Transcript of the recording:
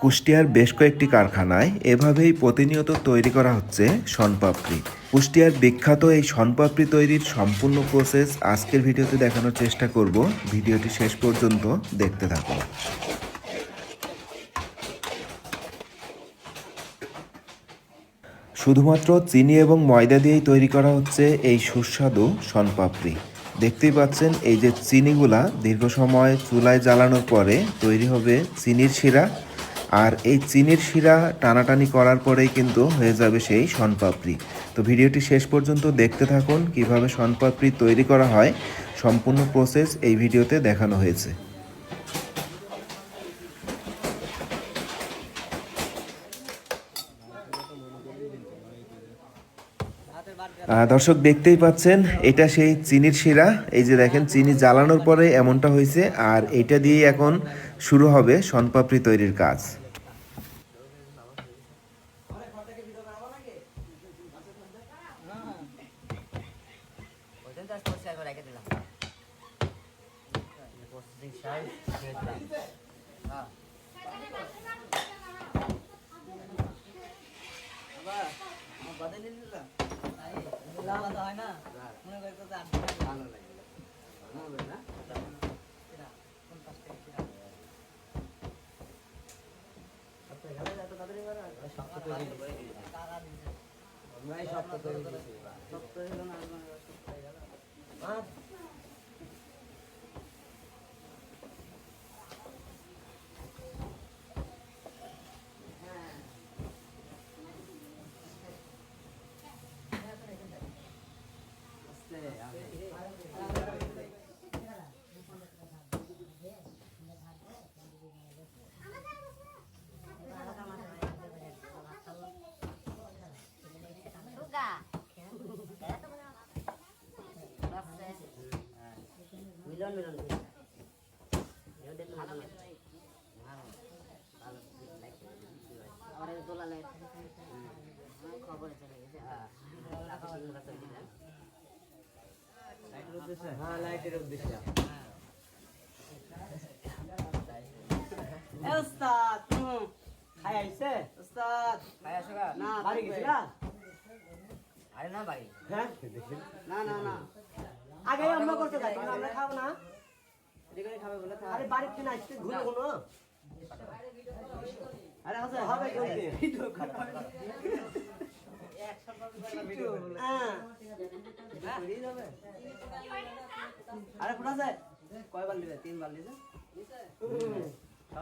কুষ্টিয়ার বেশ কয়েকটি কারখানায় এভাবেই প্রতিনিয়ত তৈরি করা হচ্ছে শনপাপড়ি। কুষ্টিয়ার বিখ্যাত এই শনপাপড়ি তৈরির সম্পূর্ণ প্রসেস আজকের ভিডিওতে দেখানোর চেষ্টা করব। ভিডিওটি শেষ পর্যন্ত দেখতে থাকুন। শুধুমাত্র চিনি এবং ময়দা দিয়েই তৈরি করা হচ্ছে এই সুস্বাদু শনপাপড়ি। দেখতেই পাচ্ছেন এই যে চিনিগুলা দীর্ঘ সময় চুলায় জ্বালানোর পরে তৈরি হবে চিনির শিরা, আর এই চিনির শিরা টানাটানি করার পরেই কিন্তু হয়ে যাবে সেই শনপাপড়ি। তো ভিডিওটি শেষ পর্যন্ত দেখতে থাকুন, কিভাবে শনপাপড়ি তৈরি করা হয় সম্পূর্ণ প্রসেস এই ভিডিওতে দেখানো হয়েছে। দর্শক দেখতেই পাচ্ছেন এটা সেই চিনির শিরা। এই যে দেখেন চিনি জ্বালানোর পরে এমনটা হয়েছে, আর এটা দিয়েই এখন শুরু হবে শনপাপড়ি তৈরির কাজ। মিলন মিলন আমার দোলালে খবরে চলে গেছে। হ্যাঁ লাইটের উদ্দেশ্যে ওস্তাদ খাই আইছে ওস্তাদ খাই আসো না বাড়ি গেছিলা? আরে না বাড়ি হ্যাঁ না না না আগে আমরা করতে যাই, আমরা খাবো না এদিকে খাবে বলে। আরে বাড়ি কিনা আসতে ঘুরে কোনো আরে হাসে হবে কইতে আরে কোথা যায় কয়বার নিবে? 3 বার নিছে।